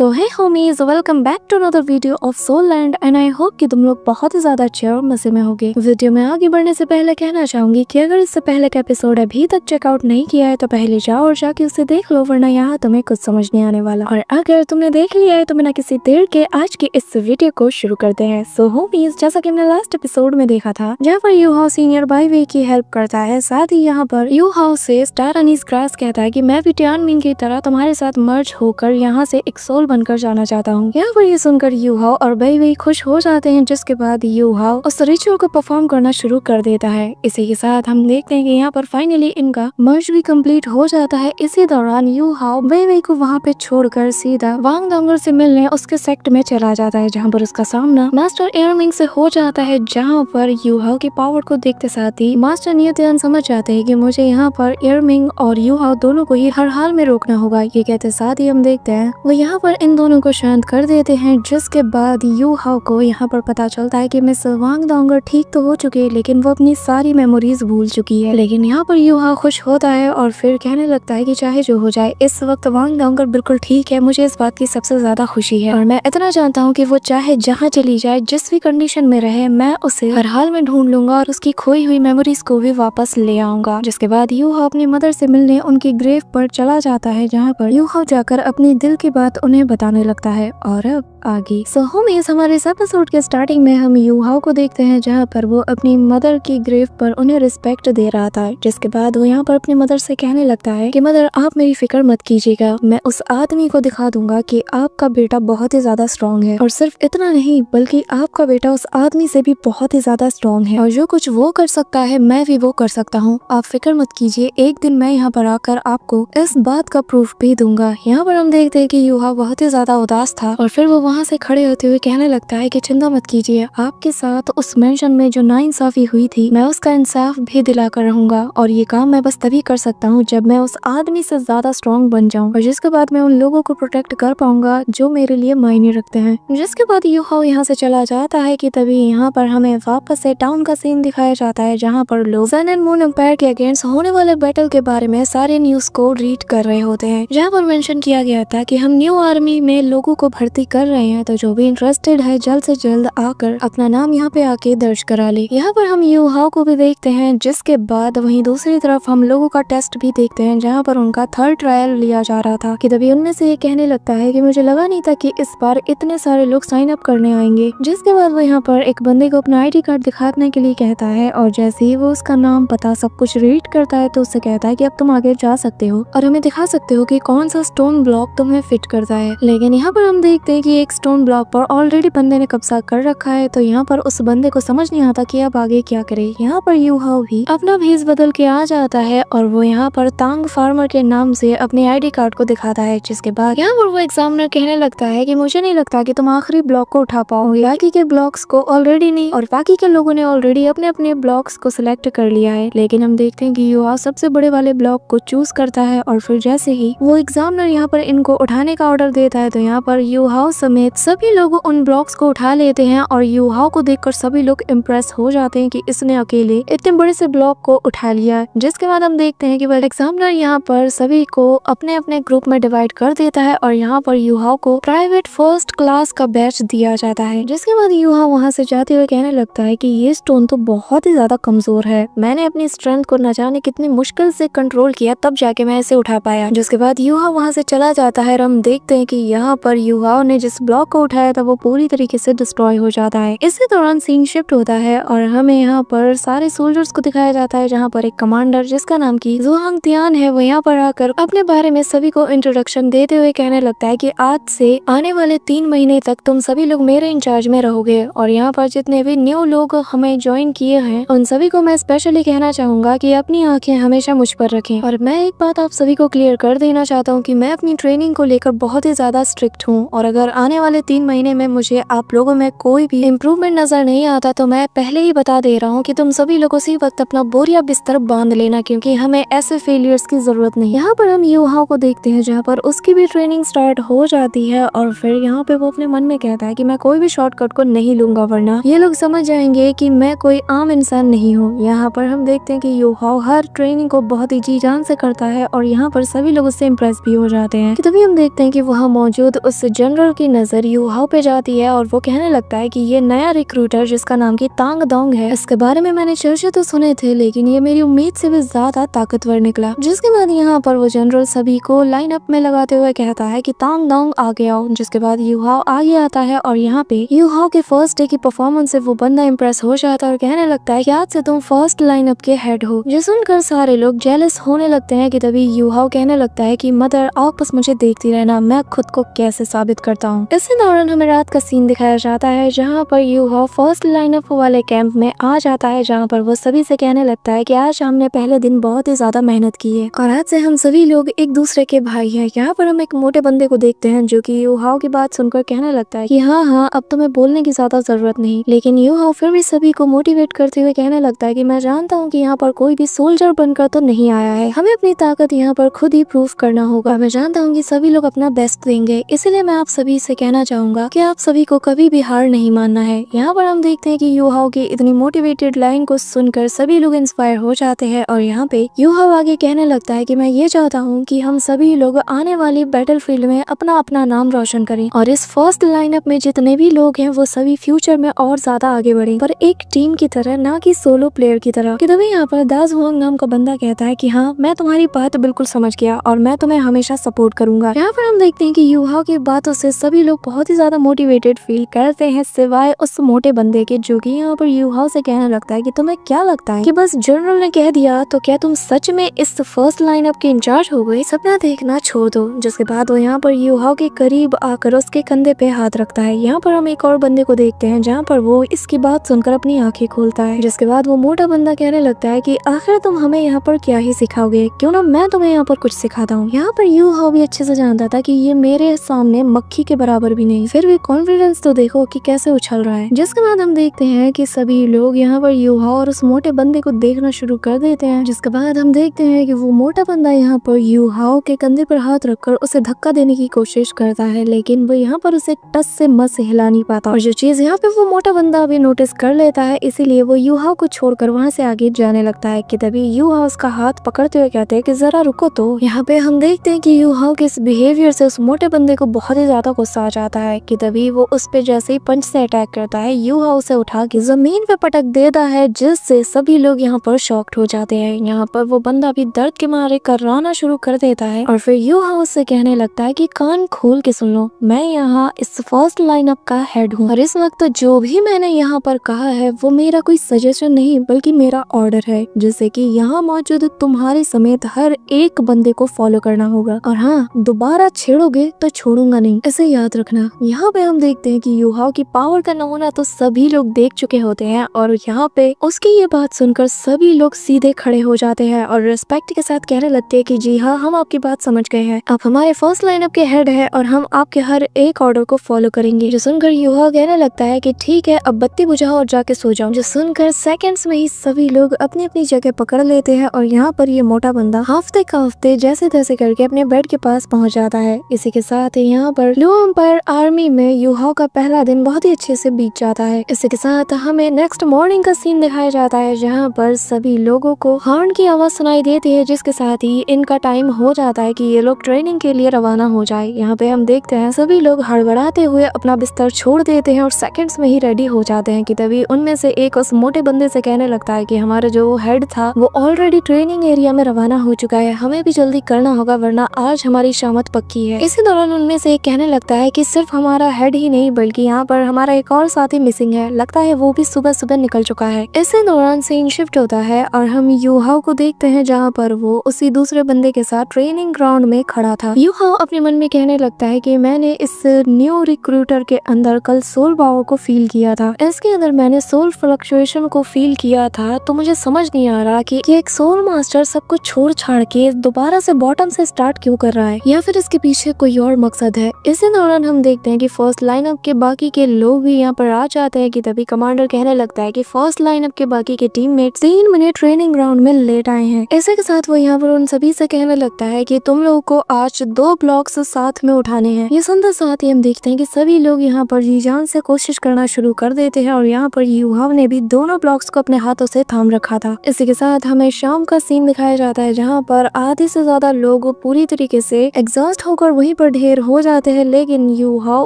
So hey homies, welcome back to another video of Soul Land and I hope कि तुम लोग बहुत ही ज्यादा अच्छे और मजे में होगे। वीडियो में आगे बढ़ने से पहले कहना चाहूंगी कि अगर इससे पहले का एपिसोड अभी तक चेकआउट नहीं किया है तो पहले जाओ और जाके उसे देख लो, वरना यहाँ तुम्हें कुछ समझ नहीं आने वाला। और अगर तुमने देख लिया है तो बिना किसी देर के आज की इस वीडियो को शुरू करते हैं। सो होमीज, जैसा कि हमने लास्ट एपिसोड में देखा था जहाँ पर यू हाउ सीनियर बाई वे की हेल्प करता है, साथ ही यहाँ पर यू हाउ से स्टार अनीस ग्रास कहता है कि मैं भी टियानमिन की तरह तुम्हारे साथ मर्ज होकर यहाँ से एक सोल बनकर जाना चाहता हूँ। यहाँ पर ये सुनकर यू हाउ और बाई वे खुश हो जाते हैं, जिसके बाद यू हाउ उस रिचुअल को परफॉर्म करना शुरू कर देता है। इसी के साथ हम देखते हैं कि यहाँ पर फाइनली इनका मर्ज भी कंप्लीट हो जाता है। इसी दौरान यू हाउ बाई वे को वहाँ पे छोड़कर सीधा वांग डोंगर से मिलने उसके सेक्ट में चला जाता है, जहाँ पर उसका सामना मास्टर एयरमिंग से हो जाता है। जहाँ पर यू हाउ की पावर को देखते साथ ही मास्टर नियतियान समझ जाते हैं कि मुझे यहाँ पर एयरमिंग और यू हाउ दोनों को ही हर हाल में रोकना होगा। ये कहते साथ ही हम देखते हैं वो यहाँ पर इन दोनों को शांत कर देते हैं, जिसके बाद यू हाउ को यहाँ पर पता चलता है कि मिस वांग डोंगर ठीक तो हो चुके हैं, लेकिन वो अपनी सारी मेमोरीज भूल चुकी है। लेकिन यहाँ पर यू हाउ खुश होता है और फिर कहने लगता है कि चाहे जो हो जाए इस वक्त वांग डोंगर बिल्कुल ठीक है। मुझे इस बात की सबसे ज्यादा खुशी है और मैं इतना जानता हूँ कि वो चाहे जहाँ चली जाए, जिस भी कंडीशन में रहे, मैं उसे हर हाल में ढूंढ लूंगा और उसकी खोई हुई मेमोरीज को भी वापस ले आऊंगा। जिसके बाद यू हाउ अपनी मदर से मिलने उनकी ग्रेव पर चला जाता है, जहाँ पर यू हाउ जाकर अपनी दिल की बात उन्हें बताने लगता है। और अब आगे सो होमीज, हमारे इस एपिसोड के स्टार्टिंग में हम यू हाउ को देखते हैं, जहाँ पर वो अपनी मदर की ग्रेव पर उन्हें रिस्पेक्ट दे रहा था। जिसके बाद वो यहाँ पर अपनी मदर से कहने लगता है कि मदर, आप मेरी फिक्र मत कीजिएगा, मैं उस आदमी को दिखा दूंगा कि आपका बेटा बहुत ही ज्यादा स्ट्रॉन्ग है। और सिर्फ इतना नहीं बल्कि आपका बेटा उस आदमी से भी बहुत ही ज्यादा स्ट्रॉन्ग है और जो कुछ वो कर सकता है मैं भी वो कर सकता हूँ। आप फिक्र मत कीजिए, एक दिन मैं यहाँ पर आकर आपको इस बात का प्रूफ भी दूंगा। यहाँ पर हम देखते हैं कि यू हाउ बहुत ही ज्यादा उदास था और फिर वो वहाँ से खड़े होते हुए कहने लगता है कि चिंता मत कीजिए, आपके साथ उस मेंशन में जो नाइंसाफी हुई थी मैं उसका इंसाफ भी दिलाकर रहूंगा और ये काम मैं बस तभी कर सकता हूँ जब मैं उस आदमी से ज्यादा स्ट्रॉन्ग बन जाऊँ और जिसके बाद मैं उन लोगों को प्रोटेक्ट कर पाऊंगा जो मेरे लिए मायने रखते हैं। जिसके बाद यू हाउ यहाँ से चला जाता है कि तभी यहाँ पर हमें वापस से टाउन का सीन दिखाया जाता है, जहाँ पर लोग सन एंड मून एम्पायर के अगेंस्ट होने वाले बैटल के बारे में सारे न्यूज को रीड कर रहे होते हैं, जहाँ पर मेंशन किया गया था कि हम न्यू आर्मी में लोगों को भर्ती कर रहे हैं, तो जो भी इंटरेस्टेड है जल्द से जल्द आकर अपना नाम यहाँ पे आके दर्ज करा ले। यहाँ पर हम यू हाउ को भी देखते हैं, जिसके बाद वहीं दूसरी तरफ हम लोगों का टेस्ट भी देखते हैं, जहाँ पर उनका थर्ड ट्रायल लिया जा रहा था। कि तभी उनमें से ये कहने लगता है कि मुझे लगा नहीं था कि इस बार इतने सारे लोग साइन अप करने आएंगे। जिसके बाद वो यहाँ पर एक बंदे को अपना आईडी कार्ड दिखाने के लिए कहता है और जैसे ही वो उसका नाम पता सब कुछ रीड करता है तो उससे कहता है कि अब तुम आगे जा सकते हो और हमें दिखा सकते हो कि कौन सा स्टोन ब्लॉक तुम्हें फिट करता है। लेकिन यहाँ पर हम देखते हैं कि एक स्टोन ब्लॉक पर ऑलरेडी बंदे ने कब्जा कर रखा है, तो यहाँ पर उस बंदे को समझ नहीं आता कि अब आगे क्या करे। यहाँ पर यू हाउ भी अपना भेस बदल के आ जाता है और वो यहाँ पर तांग फार्मर के नाम से अपने आईडी कार्ड को दिखाता है। जिसके बाद यहाँ पर वो एग्जामिनर कहने लगता है कि मुझे नहीं लगता कि तुम आखिरी ब्लॉक को उठा पाओगे, बाकी के ब्लॉक्स को ऑलरेडी नहीं और बाकी के लोगों ने ऑलरेडी अपने अपने ब्लॉक्स को सिलेक्ट कर लिया है। लेकिन हम देखते हैं कि यू हाउ सबसे बड़े वाले ब्लॉक को चूज करता है और फिर जैसे ही वो एग्जामिनर यहाँ पर इनको उठाने का ऑर्डर देता है तो यहाँ पर यू हाउ समेत सभी लोग उन ब्लॉक्स को उठा लेते हैं और यू हाउ को देखकर सभी लोग इम्प्रेस हो जाते हैं कि इसने अकेले इतने बड़े से ब्लॉक को उठा लिया। जिसके बाद हम देखते हैं कि वह एग्जामिनर यहाँ पर सभी को अपने अपने ग्रुप में डिवाइड कर देता है और यहाँ पर यू हाउ को प्राइवेट फर्स्ट क्लास का बैच दिया जाता है। जिसके बाद यू हाउ वहाँ से जाते हुए कहने लगता है कि ये स्टोन तो बहुत ही ज्यादा कमजोर है, मैंने अपनी स्ट्रेंथ को न जाने कितनी मुश्किल से कंट्रोल किया तब जाके मैं इसे उठा पाया। जिसके बाद यू हाउ वहाँ से चला जाता है और हम देखते हैं कि यहाँ पर यू हाउ ने जिस ब्लॉक को उठाया था वो पूरी तरीके से डिस्ट्रॉय हो जाता है। इसी दौरान सीन शिफ्ट होता है और हमें यहाँ पर सारे सोल्जर्स को दिखाया जाता है, जहाँ पर एक कमांडर जिसका नाम की जुहांग तियान है वो यहाँ पर आकर अपने बारे में सभी को इंट्रोडक्शन देते हुए कहने लगता है कि आज से आने वाले 3 महीने तक तुम सभी लोग मेरे इंचार्ज में रहोगे और यहाँ पर जितने भी न्यू लोग हमें ज्वाइन किए हैं उन सभी को मैं स्पेशली कहना चाहूंगा कि अपनी आंखें हमेशा मुझ पर रखें। और मैं एक बात आप सभी को क्लियर कर देना चाहता हूँ कि मैं अपनी ट्रेनिंग को लेकर बहुत ही ज्यादा स्ट्रिक्ट हूँ और अगर आने वाले 3 महीने में मुझे आप लोगों में कोई भी इम्प्रूवमेंट नजर नहीं आता तो मैं पहले ही बता दे रहा हूँ कि तुम सभी लोग उसी वक्त अपना बोरिया बिस्तर बांध लेना, क्योंकि हमें ऐसे फेलियर्स की जरूरत नहीं। यहाँ पर हम यू हाउ को देखते हैं जहाँ पर उसकी भी ट्रेनिंग स्टार्ट हो जाती है और फिर यहाँ पे वो अपने मन में कहता है कि मैं कोई भी शॉर्टकट को नहीं लूंगा, वरना ये लोग समझ जाएंगे कि मैं कोई आम इंसान नहीं हूँ। यहाँ पर हम देखते हैं कि यू हाउ हर ट्रेनिंग को बहुत ही जी जान से करता है और यहाँ पर सभी लोग उससे इम्प्रेस भी हो जाते हैं। कि तभी हम देखते हैं कि वहाँ मौजूद उस जनरल की नजर यूहाओ पे जाती है और वो कहने लगता है कि ये नया रिक्रूटर जिसका नाम की तांग दोंग है, इसके बारे में मैंने चर्चा तो सुने थे लेकिन ये मेरी उम्मीद से भी ज्यादा ताकतवर निकला। जिसके बाद यहाँ पर वो जनरल सभी को लाइन अप में लगाते हुए कहता है कि तांग दोंग आगे आओ। जिसके बाद यूहाओ आगे आता है और यहाँ पे यूहाओ के फर्स्ट डे की परफॉर्मेंस से वो बंदा इम्प्रेस हो जाता है और कहने लगता है कि आज से तुम फर्स्ट लाइन अप के हेड हो। जो सुनकर सारे लोग जेलस होने लगते हैं कि तभी यूहाओ कहने लगता है कि मदर आप बस मुझे देखती रहना, मैं खुद को कैसे साबित करता हूँ। इसी दौरान हमें रात का सीन दिखाया जाता है जहाँ पर यूहाओ फर्स्ट लाइन अप वाले कैंप में आ जाता है, जहाँ पर वो सभी से कहने लगता है कि आज हमने पहले दिन बहुत ही ज्यादा मेहनत की है और आज से हम सभी लोग एक दूसरे के भाई हैं। यहाँ पर हम एक मोटे बंदे को देखते हैं जो कि यूहाओ की बात सुनकर कहने लगता है कि हाँ अब तुम्हें बोलने की ज्यादा जरूरत नहीं। लेकिन यूहाओ फिर भी सभी को मोटिवेट करते हुए कहने लगता है कि मैं जानता हूँ कि यहाँ पर कोई भी सोल्जर बनकर तो नहीं आया है, हमें अपनी ताकत यहाँ पर खुद ही प्रूव करना होगा। मैं जानता हूँ कि सभी लोग अपना बेस्ट देंगे, इसलिए मैं आप सभी से कहना चाहूंगा कि आप सभी को कभी भी हार नहीं मानना है। यहाँ पर हम देखते हैं कि यूहाओ की इतनी मोटिवेटेड लाइन को सुनकर सभी लोग इंस्पायर हो जाते हैं और यहाँ पे यूहाओ आगे कहने लगता है कि मैं ये चाहता हूँ कि हम सभी लोग आने वाली बैटलफील्ड में अपना अपना नाम रोशन करें और इस फर्स्ट लाइनअप में जितने भी लोग हैं वो सभी फ्यूचर में और ज्यादा आगे बढ़े, पर एक टीम की तरह, ना कि सोलो प्लेयर की तरह। कि तभी यहाँ पर दास वोंग नाम का बंदा कहता है कि हाँ मैं तुम्हारी बात बिल्कुल समझ गया और मैं तुम्हें हमेशा सपोर्ट करूंगा। यहाँ पर हम देखते हैं कि यूहाओ की बातों से सभी लोग बहुत ही ज्यादा मोटिवेटेड फील करते हैं सिवाय उस मोटे बंदे के, जो कि यहाँ पर यूहाओ से कहने लगता है कि तुम्हें क्या लगता है कि बस जनरल ने कह दिया तो क्या तुम सच में इस फर्स्ट लाइनअप के इंचार्ज हो गए? सपना देखना छोड़ दो। जिसके बाद वो यहाँ पर यूहाओ के करीब आकर उसके कंधे पे हाथ रखता है। यहाँ पर हम एक और बंदे को देखते हैं जहाँ पर वो इसकी बात सुनकर अपनी आंखें खोलता है। जिसके बाद वो मोटा बंदा कहने लगता है कि आखिर तुम हमें यहाँ पर क्या ही सिखाओगे, क्यों ना मैं तुम्हें यहाँ पर कुछ सिखाता हूँ। यहाँ पर यूहाओ भी अच्छे से जानता था कि ये मेरे सामने मक्खी के बराबर भी नहीं, फिर भी कॉन्फिडेंस तो देखो कि कैसे उछल रहा है। जिसके बाद हम देखते हैं कि सभी लोग यहाँ पर यूहाओ और उस मोटे बंदे को देखना शुरू कर देते हैं। जिसके बाद हम देखते हैं कि वो मोटा बंदा यहाँ पर यूहाओ के कंधे पर हाथ रखकर उसे धक्का देने की कोशिश करता है, लेकिन वो यहाँ पर उसे टस से मस हिला नहीं पाता और जो चीज यहाँ पे वो मोटा बंदा भी नोटिस कर लेता है, इसीलिए वो यूहाओ को छोड़कर वहाँ से आगे जाने लगता है। कि तभी यूहाओ उसका हाथ पकड़ते हुए कहते हैं कि जरा रुको। तो यहाँ पे हम देखते हैं कि यूहाओ के इस बिहेवियर से उस मोटे बंदे को बहुत ही ज्यादा गुस्सा आ जाता है। कि तभी वो उस पे जैसे ही पंच से अटैक करता है, यूहाओ उसे उठा के जमीन पे पटक देता है, जिससे सभी लोग यहाँ पर शॉक्ड हो जाते हैं। यहाँ पर वो बंदा भी दर्द के मारे कर्राना शुरू कर देता है और फिर यूहाओ से कहने लगता है कि कान खोल के सुन लो, मैं यहाँ इस फर्स्ट लाइनअप का हेड हूँ और इस वक्त जो भी मैंने यहाँ पर कहा है वो मेरा कोई सजेशन नहीं बल्कि मेरा ऑर्डर है, जिससे कि यहाँ मौजूद तुम्हारे समेत हर एक बंदे को फॉलो करना होगा और हाँ दोबारा छेड़ोगे तो छोड़ूंगा नहीं, इसे याद रखना। यहाँ पे हम देखते हैं कि यूहाओ की पावर का नमूना तो सभी लोग देख चुके होते हैं और यहाँ पे उसकी ये बात सुनकर सभी लोग सीधे खड़े हो जाते हैं और रिस्पेक्ट के साथ कहने लगते हैं कि जी हाँ हम आपकी बात समझ गए हैं, आप हमारे फर्स्ट लाइनअप के हेड है और हम आपके हर एक ऑर्डर को फॉलो करेंगे। जो सुनकर यूहाओ कहने लगता है कि ठीक है अब बत्ती बुझाओ और जाके सो जाओ। जो सुनकर सेकंड्स में ही सभी लोग अपनी अपनी जगह पकड़ लेते हैं और यहाँ पर ये मोटा बंदा हाफते काफते जैसे तैसे करके अपने बेड के पास पहुंच जाता है। इसी के साथ यहाँ पर ब्लू एम्पायर आर्मी में यूहाओ का पहला दिन बहुत ही अच्छे से बीत जाता है। इसी के साथ हमें नेक्स्ट मॉर्निंग का सीन दिखाया जाता है जहाँ पर सभी लोगों को हॉर्न की आवाज सुनाई देती है, जिसके साथ ही इनका टाइम हो जाता है कि ये लोग ट्रेनिंग के लिए रवाना हो जाए। यहाँ पे हम देखते हैं सभी लोग हड़बड़ाते हुए अपना बिस्तर छोड़ देते हैं और सेकंड्स में ही रेडी हो जाते हैं। कि तभी उनमें से एक उस मोटे बंदे से कहने लगता है कि हमारा जो हेड था वो ऑलरेडी ट्रेनिंग एरिया में रवाना हो चुका है, हमें भी जल्दी करना होगा वरना आज हमारी शामत पक्की है। इसी दौरान उनमें से एक कहने लगता है कि सिर्फ हमारा हेड ही नहीं बल्कि यहाँ पर हमारा एक और साथी मिसिंग है, लगता है वो भी सुबह सुबह निकल चुका है। इसी दौरान सीन शिफ्ट होता है और हम यूहाओ को देखते हैं जहाँ पर वो उसी दूसरे बंदे के साथ ट्रेनिंग ग्राउंड में खड़ा था। यूहाओ अपने मन में कहने लगता है कि मैंने इस न्यू रिक्रूटर के अंदर कल सोल पावर को फील किया था, इसके अंदर मैंने सोल फ्लक्चुएशन को फील किया था, तो मुझे समझ नहीं आ रहा कि एक सोल मास्टर सब कुछ छोड़ छाड़ के दोबारा से बॉटम से स्टार्ट क्यों कर रहा है, या फिर इसके पीछे कोई और मकसद है। इसी दौरान हम देखते हैं कि फर्स्ट लाइनअप के बाकी के लोग भी यहाँ पर आ जाते हैं। कि तभी कमांडर कहने लगता है कि फर्स्ट लाइनअप के बाकी के टीममेट 3 मिनट ट्रेनिंग ग्राउंड में लेट आए हैं। इसी के साथ वो यहाँ पर उन सभी से कहने लगता है कि तुम लोगों को आज 2 ब्लॉक्स साथ में उठाने हैं। ये सुनते साथ ही हम देखते हैं कि सभी लोग यहाँ पर जी जान से कोशिश करना शुरू कर देते हैं और यहाँ पर यूहाओ ने भी दोनों ब्लॉक्स को अपने हाथों से थाम रखा था। इसी के साथ हमें शाम का सीन दिखाया जाता है जहाँ पर आधे से ज्यादा लोग पूरी तरीके से एग्जॉस्ट होकर वहीं वहीं पर ढेर हो जाते हैं, लेकिन यू हाओ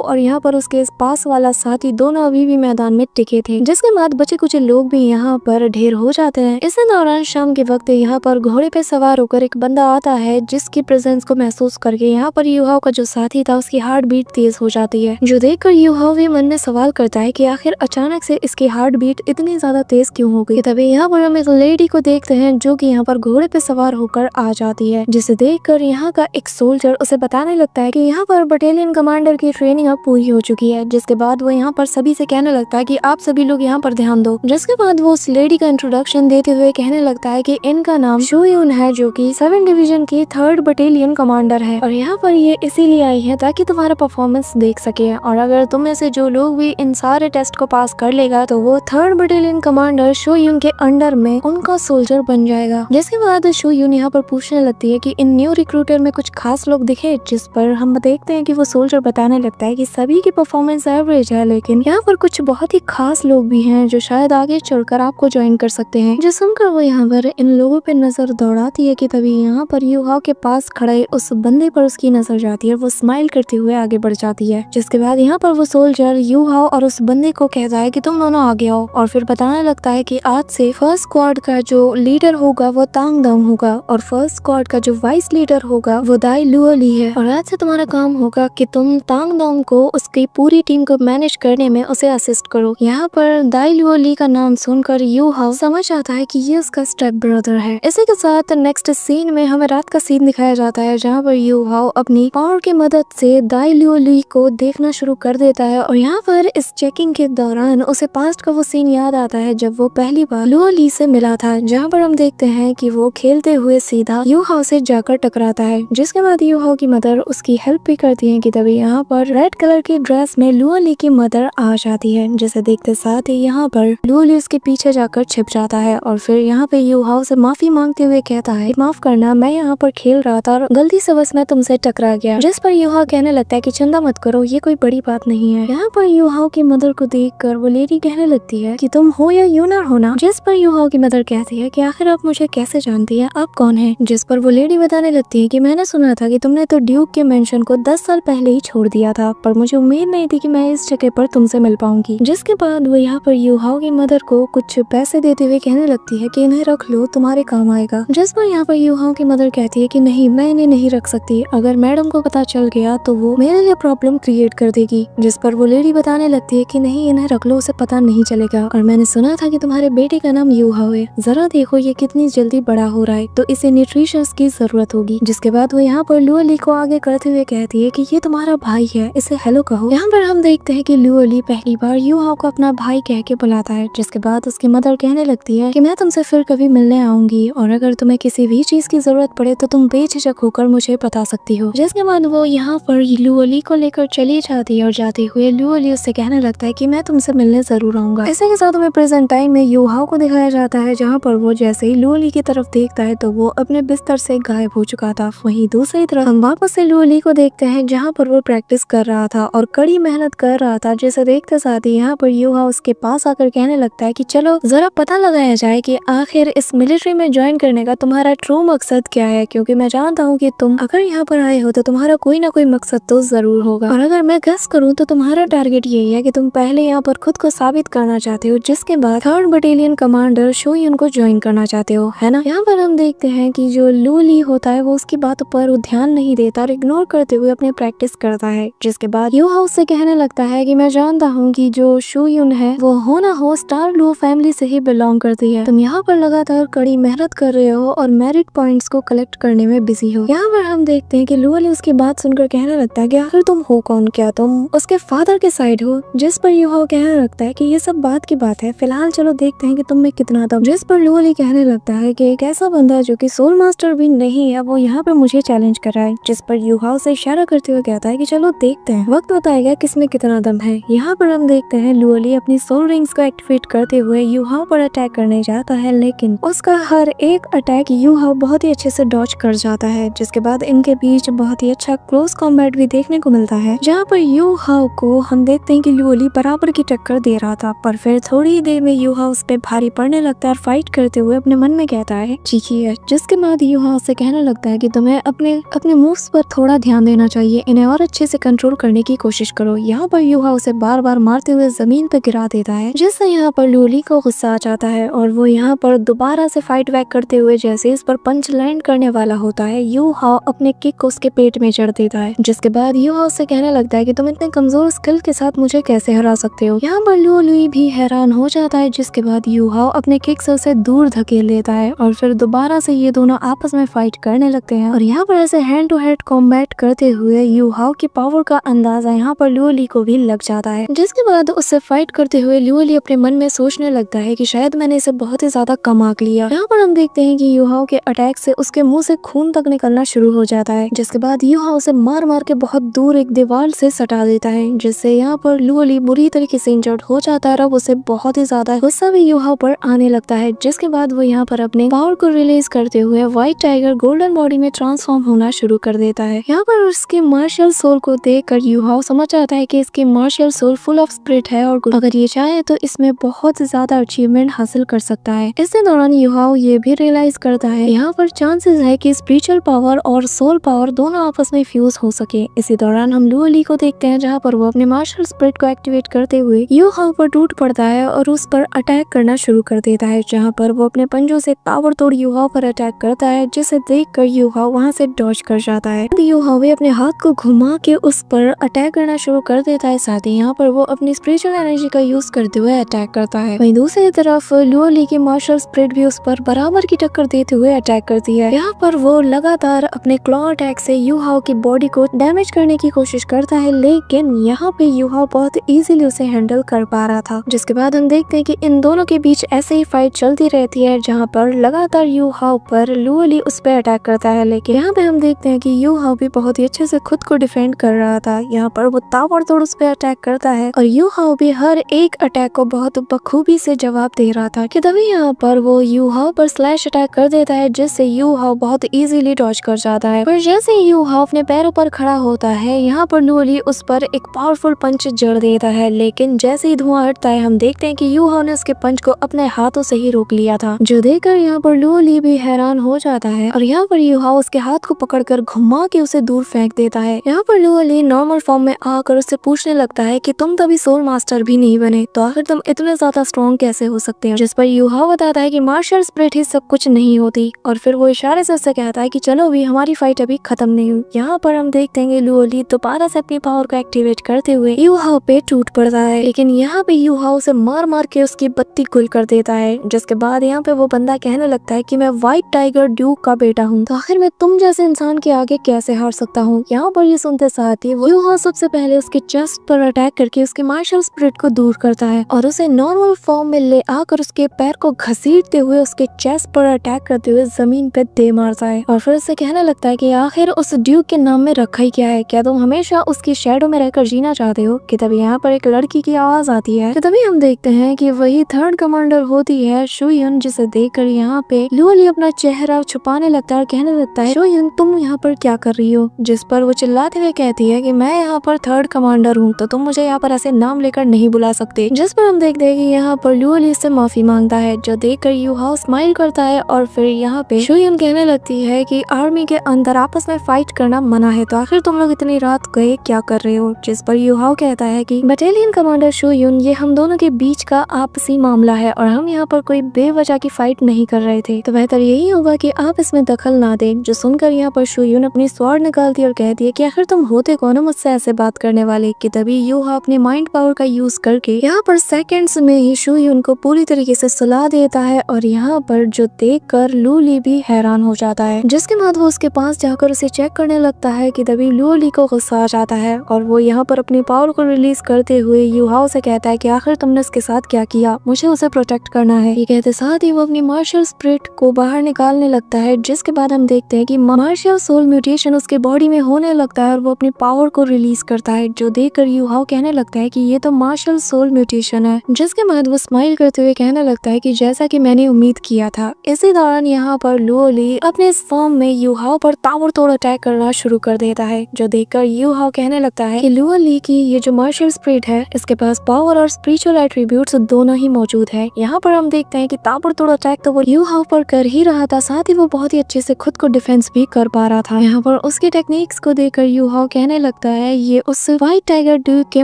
और यहाँ पर उसके पास वाला साथी दोनों अभी भी मैदान में टिके थे। जिसके बाद बचे कुछ लोग भी यहाँ पर ढेर हो जाते हैं। इसी दौरान शाम के वक्त यहाँ पर घोड़े पे सवार होकर एक बंदा आता है, जिसकी प्रेजेंस को महसूस करके यहाँ पर यू हाओ का जो साथी था उसकी हार्ट बीट तेज हो जाती है, जो देखकर यू हाओ भी मन में सवाल करता है कि आखिर अचानक से इसकी हार्ट बीट इतनी ज्यादा तेज क्यों हो गई। तभी यहाँ पर हम एक लेडी को देखते हैं जो कि यहाँ पर घोड़े पे सवार होकर आ जाती है, जिसे देखकर यहाँ का एक सोल्जर उसे बताने लगता है कि यहाँ पर बटालियन कमांडर की ट्रेनिंग अब पूरी हो चुकी है। जिसके बाद वो यहाँ पर सभी से कहने लगता है कि आप सभी लोग यहाँ पर ध्यान दो। जिसके बाद वो उस लेडी का इंट्रोडक्शन देते हुए कहने लगता है कि इनका नाम शो यून है, जो कि 7 डिवीजन की 3rd बटालियन कमांडर है, और यहाँ पर ये इसीलिए आई है ताकि तुम्हारा परफॉर्मेंस देख सके, और अगर तुम में से जो लोग भी इन सारे टेस्ट को पास कर लेगा तो वो 3rd बटालियन कमांडर शो यून के अंडर में उनका सोल्जर बन जाएगा। जिसके बाद शो यून यहाँ पर पूछने लगती है कि इन न्यू रिक्रूटर में कुछ खास लोग दिखे, जिस पर हम देखते हैं कि वो सोल्जर बताने लगता है कि सभी की परफॉर्मेंस एवरेज है, लेकिन यहाँ पर कुछ बहुत ही खास लोग भी हैं जो शायद आगे चलकर आपको ज्वाइन कर सकते हैं। जो सुनकर वो यहाँ पर इन लोगों पे नजर दौड़ाती है कि तभी यहाँ पर यू हाओ के पास खड़े उस बंदे पर उसकी नजर जाती है। वो स्माइल करते हुए आगे बढ़ जाती है। जिसके बाद यहाँ पर वो सोल्जर यू हाओ और उस बंदे को कहता है कि तुम दोनों आगे आओ, और फिर बताने लगता है कि आज से फर्स्ट स्क्वाड का जो लीडर होगा वो तांग दांग होगा, और फर्स्ट स्क्वाड का जो वाइस लीडर होगा वो दाई लुओ ली है, और आज से तुम्हारा काम होगा कि तुम तांग दांग को उसकी पूरी टीम को मैनेज करने में उसे असिस्ट करो। यहाँ पर दाई लुओ ली का नाम सुनकर यू हाओ समझ आता है कि ये उसका स्टेप ब्रदर है। इसी के साथ नेक्स्ट सीन में हमें रात का सीन दिखाया जाता है, जहाँ पर यू हाओ अपनी पावर की मदद से दाई लुओ ली को देखना शुरू कर देता है, और यहाँ पर इस चेकिंग के दौरान उसे पास्ट का वो सीन याद आता है जब वो पहली बार लुओ ली से मिला था, जहाँ पर हम देखते हैं कि वो खेलते हुए सीधा यू हाओ से जाकर टकराता है। जिसके बाद यू हाओ की मदर उसकी हेल्प भी करती है कि तभी यहाँ पर रेड कलर की ड्रेस में लुओ ली की मदर आ जाती है, जिसे देखते साथ ही यहाँ पर लुओ ली उसके पीछे जाकर छिप जाता है, और फिर यहाँ पे यू हाओ से माफी मांगते हुए कहता है माफ करना, मैं यहाँ पर खेल रहा था और गलती से बस मैं तुमसे टकरा गया। जिस पर यू हाओ कहने लगता है कि चिंता मत करो, ये कोई बड़ी बात नहीं है। यहाँ पर यू हाओ की मदर को देखकर वो लेडी कहने लगती है कि तुम हो या यूनर हो ना। जिस पर यू हाओ की मदर कहती है कि आखिर आप मुझे कैसे जानती है, आप कौन है। जिस पर वो लेडी बताने लगती है कि मैंने सुना था कि तुमने तो ड्यूक के मेंशन को 10 साल पहले ही छोड़ दिया था, पर मुझे उम्मीद नहीं थी कि मैं इस जगह पर तुमसे मिल पाऊंगी। जिसके बाद वो यहाँ पर यू हाओ की मदर को कुछ पैसे देते हुए कहने लगती है कि इन्हें रख लो, तुम्हारे काम आएगा। जिस पर यहाँ पर यू हाओ की मदर कहती है कि नहीं, मैं इन्हें नहीं रख सकती, अगर मैडम को पता चल गया तो वो मेरे लिए प्रॉब्लम क्रिएट कर देगी। जिस पर वो लेडी बताने लगती है कि नहीं, इन्हें रख लो, उसे पता नहीं चलेगा, और मैंने सुना था कि तुम्हारे बेटे का नाम यू हाओ है, जरा देखो ये कितनी जल्दी बड़ा हो रहा है, तो इसे न्यूट्रिशंस की जरूरत होगी। जिसके बाद वो यहाँ पर लुओ ली को आगे करते हुए कहती है कि ये तुम्हारा भाई है, इसे हेलो कहो। यहाँ पर हम देखते हैं कि लुओ ली पहली बार यू हाओ को अपना भाई कह के बुलाता है। जिसके बाद उसकी मदर कहने लगती है कि मैं तुमसे फिर कभी मिलने आऊंगी, और अगर तुम्हें किसी भी चीज की जरूरत पड़े तो तुम बेझिझक होकर मुझे बता सकती हो। जिसके बाद वो यहाँ पर लुओ ली को लेकर चली जाती है, और जाते हुए लुओ ली उससे कहने लगता है कि मैं तुमसे मिलने जरूर आऊंगा। इसी के साथ हमें प्रेजेंट टाइम में यू हाओ को दिखाया जाता है, जहाँ पर वो जैसे ही लुओ ली की तरफ देखता है तो वो अपने बिस्तर से गायब हो चुका था। वहीं दूसरी तरफ हम वापस से लुओ ली को देखते हैं, जहाँ पर वो प्रैक्टिस कर रहा था और कड़ी मेहनत कर रहा था। जिसे देखते साथ ही यहाँ पर यू हाओ उसके पास आकर कहने लगता है कि चलो जरा पता लगाया जाए कि आखिर इस मिलिट्री में ज्वाइन करने का तुम्हारा ट्रू मकसद क्या है, क्योंकि मैं जानता हूँ कि तुम अगर यहाँ पर आए हो तो तुम्हारा कोई ना कोई मकसद तो जरूर होगा, और अगर मैं गेस करूँ तो तुम्हारा टारगेट यही है कि तुम पहले यहाँ पर खुद को साबित करना चाहते हो, जिसके बाद 3rd बटालियन कमांडर शो यून को ज्वाइन करना चाहते हो, है ना। यहाँ पर हम देखते हैं कि जो लुओ ली होता है वो उसकी बातों पर वो ध्यान नहीं देता और इग्नोर करते हुए अपनी प्रैक्टिस करता है। जिसके बाद यू हाओ से कहने लगता है कि मैं जानता हूँ कि जो शो यून है वो हो ना हो स्टार लुओ फैमिली से ही बिलोंग करती है, तुम यहाँ पर लगातार कड़ी मेहनत कर रहे हो और मेरिट पॉइंट्स को कलेक्ट करने में बिजी हो। यहाँ पर हम देखते हैं कि लुओ ली उसकी बात सुनकर कहने लगता है कि आखिर तुम हो कौन, क्या तुम उसके फादर के साइड हो। जिस पर यू हाओ कहने लगता है कि ये सब बात की बात है, फिलहाल चलो देखते हैं कि तुम में कितना दम। जिस पर लुओ ली कहने लगता है कि एक ऐसा बंदा जो कि सोल मास्टर भी नहीं है वो यहाँ पे मुझे चैलेंज कर रहा है। जिस पर यू हाओ से इशारा करते हुए कहता है कि चलो देखते हैं, वक्त बताएगा किसमें कितना दम है। यहाँ पर हम देखते हैं लुओ ली अपनी सोल रिंग्स को एक्टिवेट करते हुए यू हाओ पर अटैक करने जाता है, लेकिन उसका हर एक अटैक यू हाओ बहुत ही अच्छे से डॉज कर जाता है। जिसके बाद इनके बीच बहुत ही अच्छा क्लोज कॉम्बैट भी देखने को मिलता है, जहाँ पर यू हाओ को हम देखते हैं कि लुओ ली बराबर की टक्कर दे रहा था, पर फिर थोड़ी ही देर में यू हाओ उस पे भारी पड़ने लगता है और फाइट करते हुए अपने मन में कहता है चीखिए। जिसके बाद यू हाओ से कहने लगता है कि तुम्हें अपने मूव्स पर थोड़ा थोड़ा ध्यान देना चाहिए, इन्हें और अच्छे से कंट्रोल करने की कोशिश करो। यहाँ पर यूहा उसे बार बार मारते हुए जमीन पर गिरा देता है, जिससे यहाँ पर लूली को गुस्सा आ जाता है और वो यहाँ पर दोबारा से फाइट बैक करते हुए जैसे इस पर पंच लैंड करने वाला होता है, यूहा अपने किक को उसके पेट में जड़ देता है, जिसके बाद यूहा उससे कहने लगता है कि तुम इतने कमजोर स्किल के साथ मुझे कैसे हरा सकते हो। यहाँ पर लूली भी हैरान हो जाता है, जिसके बाद यूहा अपने किक से उसे दूर धकेल देता है और फिर दोबारा से ये दोनों आपस में फाइट करने लगते हैं। और यहाँ पर ऐसे हैंड टू हैंड कॉम्बैट करते हुए यूहा की पावर का अंदाजा यहाँ पर लूली को भी लग जाता है, जिसके बाद उससे फाइट करते हुए लूली अपने मन में सोचने लगता है कि शायद मैंने इसे बहुत ही ज्यादा कम आंक लिया। यहाँ पर हम देखते हैं कि यूहा के अटैक से उसके मुंह से खून तक निकलना शुरू हो जाता है, जिसके बाद यूहा उसे मार मार के बहुत दूर एक दीवार से सटा देता है, जिससे यहाँ पर लूली बुरी तरीके से इंजर्ड हो जाता है और उसे बहुत ही ज्यादा गुस्सा भी यूहा पर आने लगता है, जिसके बाद वो यहाँ पर अपने पावर को रिलीज करते हुए व्हाइट टाइगर गोल्डन बॉडी में ट्रांसफॉर्म होना शुरू कर देता है। यहाँ पर उसके मार्शल सोल को देखकर यूहा समझ आता है कि इसकी martial soul full of spirit है और अगर ये चाहे तो इसमें बहुत ज्यादा अचीवमेंट हासिल कर सकता है। इसी दौरान यूहा ये भी रियलाइज करता है यहाँ पर चांसेस है कि स्पिरिचुअल पावर और सोल पावर दोनों आपस में फ्यूज हो सके। इसी दौरान हम लूली को देखते हैं, जहाँ पर वो अपने मार्शल स्पिरिट को एक्टिवेट करते हुए यूहा पर टूट पड़ता है और उस पर अटैक करना शुरू कर देता है, जहाँ पर वो अपने पंजों से ताबड़तोड़ यूहा पर अटैक करता है, जिसे देखकर यूहा वहाँ से डॉज कर जाता है। यूहा भी अपने हाथ को घुमा के उस पर अटैक करना शुरू कर देता है, साथ ही यहाँ पर वो अपनी स्पिरिचुअल एनर्जी का यूज करते हुए अटैक करता है। वहीं दूसरी तरफ लूली की मार्शल स्पिरिट भी उस पर बराबर की टक्कर देते हुए अटैक करती है। यहाँ पर वो लगातार अपने क्लॉ अटैक से यूहा की बॉडी को डैमेज करने की कोशिश करता है, लेकिन यहाँ पे यूहा बहुत इजीली उसे हैंडल कर पा रहा था। जिसके बाद हम देखते हैं कि इन दोनों के बीच ऐसे ही फाइट चलती रहती है, जहाँ पर लगातार यूहा पर लूली उस पर अटैक करता है, लेकिन यहाँ पे हम देखते हैं कि यूहा भी बहुत ही अच्छे से खुद को डिफेंड कर रहा था। यहाँ पर वो ताबड़तोड़ उस पर अटैक करता है और यूहा भी हर एक अटैक को बहुत बखूबी से जवाब दे रहा था कि तभी यहाँ पर वो यूहा पर स्लैश अटैक कर देता है, जिससे यूहा बहुत इजीली डॉज कर जाता है। पर जैसे ही यूहा अपने पैरों पर खड़ा होता है, यहाँ पर लूली उस पर एक पावरफुल पंच जड़ देता है, लेकिन जैसे ही धुआं हटता है हम देखते हैं कि यूहा ने उसके पंच को अपने हाथों से ही रोक लिया था, जो देखकर यहाँ पर लूली भी हैरान हो जाता है और यहाँ पर यूहा उसके हाथ को पकड़कर घुमा के उसे दूर फेंक देता है। यहाँ पर लूली नॉर्मल फॉर्म में आकर उससे पूछने लगता है कि तुम तभी सोल मास्टर भी नहीं बने तो आखिर तुम इतने ज्यादा स्ट्रॉन्ग कैसे हो सकते हो, जिस पर यूहा बताता है कि मार्शल स्पिरिट ही सब कुछ नहीं होती और फिर वो इशारे से उससे कहता है कि चलो भी हमारी फाइट अभी खत्म नहीं हुई। यहाँ पर हम देखते हैं कि लूली दोबारा से अपनी पावर को एक्टिवेट करते हुए यूहा पे टूट पड़ता है, लेकिन यहाँ पे यूहा उसे मार मार के उसकी बत्ती गुल कर देता है, जिसके बाद यहाँ पे वो बंदा कहने लगता है कि मैं व्हाइट टाइगर ड्यूक का बेटा हूँ, तो आखिर मैं तुम जैसे इंसान के आगे कैसे हार सकता हूँ। यहाँ पर ये सुनते साथ ही वो यूहा सबसे पहले उसके चेस्ट पर अटैक करके उसके मार्शल स्पिरिट को दूर करता है और उसे नॉर्मल फॉर्म में ले आकर उसके पैर को घसीटते हुए उसके चेस्ट पर अटैक करते हुए जमीन पे दे मारता है और फिर उसे कहने लगता है कि आखिर उस ड्यूक के नाम में रखा ही क्या है, क्या तुम हमेशा उसकी शैडो में रहकर जीना चाहते हो। कि तभी यहाँ पर एक लड़की की आवाज आती है, तो तभी हम देखते हैं कि वही थर्ड कमांडर होती है शुयुन, जिसे देखकर यहाँ पे लूली अपना चेहरा छुपाने लगता है और कहने लगता है शुयुन तुम यहाँ पर क्या कर रही हो, जिस पर वो चिल्लाते हुए कहती है कि मैं यहाँ पर थर्ड कमांडर हूँ, तो तुम मुझे यहाँ पर ऐसे नाम लेकर नहीं बुला सकते। जिस पर हम देखते हैं कि यहाँ पर लूली से माफी मांगता है, जो देखकर यूहा स्माइल करता है और फिर यहाँ पे शुयुन कहने लगती है कि आर्मी के अंदर आपस में फाइट करना मना है, तो आखिर तुम लोग इतनी रात गए क्या कर रहे हो। जिस पर यूहा कहता है कि बटालियन कमांडर शुयुन ये हम दोनों के बीच का आपसी मामला है और हम यहाँ पर कोई बेवजह की फाइट नहीं कर रहे थे, तो बेहतर यही होगा कि आप इसमें दखल ना दें। जो सुनकर यहाँ पर शुयुन अपनी स्वॉर्ड निकालती है और कहती है कि आखिर तुम होते कौन हो मुझसे ऐसे बात करने वाले। कि तभी यूहा अपने माइंड पावर का यूज करके यहाँ पर सेकंड्स में ही शुयुन को पूरी तरीके से सुला देता है और यहाँ पर जो देखकर लूली भी हैरान हो जाता है, जिसके बाद वो उसके पास जाकर उसे चेक करने लगता है। कि तभी लूली को गुस्सा आ जाता है और वो यहाँ पर अपनी पावर को रिलीज करते हुए यूहा से कहता है कि आखिर तुमने इसके साथ क्या किया, मुझे उसे प्रोटेक्ट करना है। ये कहते साथ ही वो अपनी मार्शल स्पिरिट को बाहर निकालने लगता है, जिसके बाद हम देखते हैं कि मार्शल सोल म्यूटेशन उसके बॉडी में होने लगता है और वो अपनी पावर को रिलीज करता है, जो देखकर यूहा कहने लगता है कि ये तो मार्शल सोल म्यूटेशन है। जिसके बाद वो स्माइल करते हुए कहने लगता है कि जैसा कि मैंने उम्मीद किया था। इसी दौरान यहाँ पर लूली अपने इस फॉर्म में यूहा पर ताबड़तोड़ अटैक करना शुरू कर देता है, जो देखकर यूहा कहने लगता है कि लूली की ये जो मार्शल स्पिरिट है इसके पास पावर और स्पिरिचुअल एट्रीब्यूट्स दोनों ही मौजूद है। यहाँ पर हम देखते हैं कि ताबड़तोड़ अटैक तो वो यूहा पर कर ही रहा था, साथ ही वो बहुत ही अच्छे से खुद को डिफेंस भी कर पा रहा था। यहाँ पर उसके की टेक्निक्स को देखकर यूहाओ कहने लगता है ये उस व्हाइट टाइगर ड्यूक के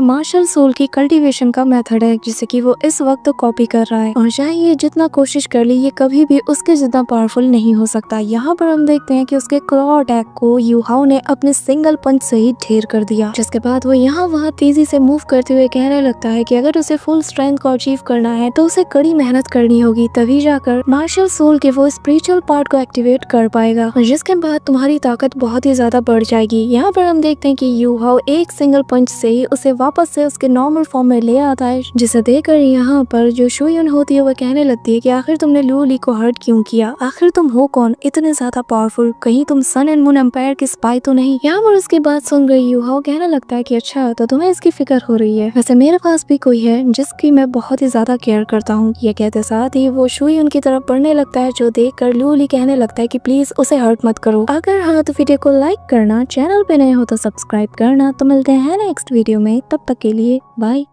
मार्शल सोल की कल्टीवेशन का मेथड है जिसे कि वो इस वक्त कॉपी कर रहा है, और चाहे ये जितना कोशिश कर ली ये कभी भी उसके जितना पावरफुल नहीं हो सकता। यहाँ पर हम देखते हैं कि उसके क्लॉ अटैक को यूहाओ ने अपने सिंगल पंच से ही ढेर कर दिया, जिसके बाद वो यहाँ वहाँ तेजी से मूव करते हुए कहने लगता है कि अगर उसे फुल स्ट्रेंथ को अचीव करना है तो उसे कड़ी मेहनत करनी होगी, तभी जाकर मार्शल सोल के वो स्पिरिचुअल पार्ट को एक्टिवेट कर पाएगा, जिसके बाद तुम्हारी ताकत बहुत ही ज्यादा बढ़ जाएगी। यहाँ पर हम देखते हैं कि यूहाओ एक सिंगल पंच से ही उसे वापस से उसके नॉर्मल फॉर्म में ले आता है, जिसे देखकर यहाँ पर जो शुयुन होती है वो कहने लगती है कि आखिर तुमने लू ली को हर्ट क्यों किया, आखिर तुम हो कौन इतने ज्यादा पावरफुल, कहीं तुम सन एंड मून एम्पायर की स्पाई तो नहीं। यहाँ पर उसकी बात सुन गई यूहाओ कहने लगता है कि अच्छा तो तुम्हें इसकी फिक्र हो रही है, वैसे मेरे पास भी कोई है जिसकी मैं बहुत ही ज्यादा केयर करता हूँ। ये कहते साथ ही वो शुयुन की तरफ बढ़ने लगता है, जो देख कर लू ली कहने लगता है कि प्लीज उसे हर्ट मत करो। अगर हाँ तो वीडियो को लाइक करना, चैनल पे नए हो तो सब्सक्राइब करना। तो मिलते हैं नेक्स्ट वीडियो में, तब तक के लिए बाय।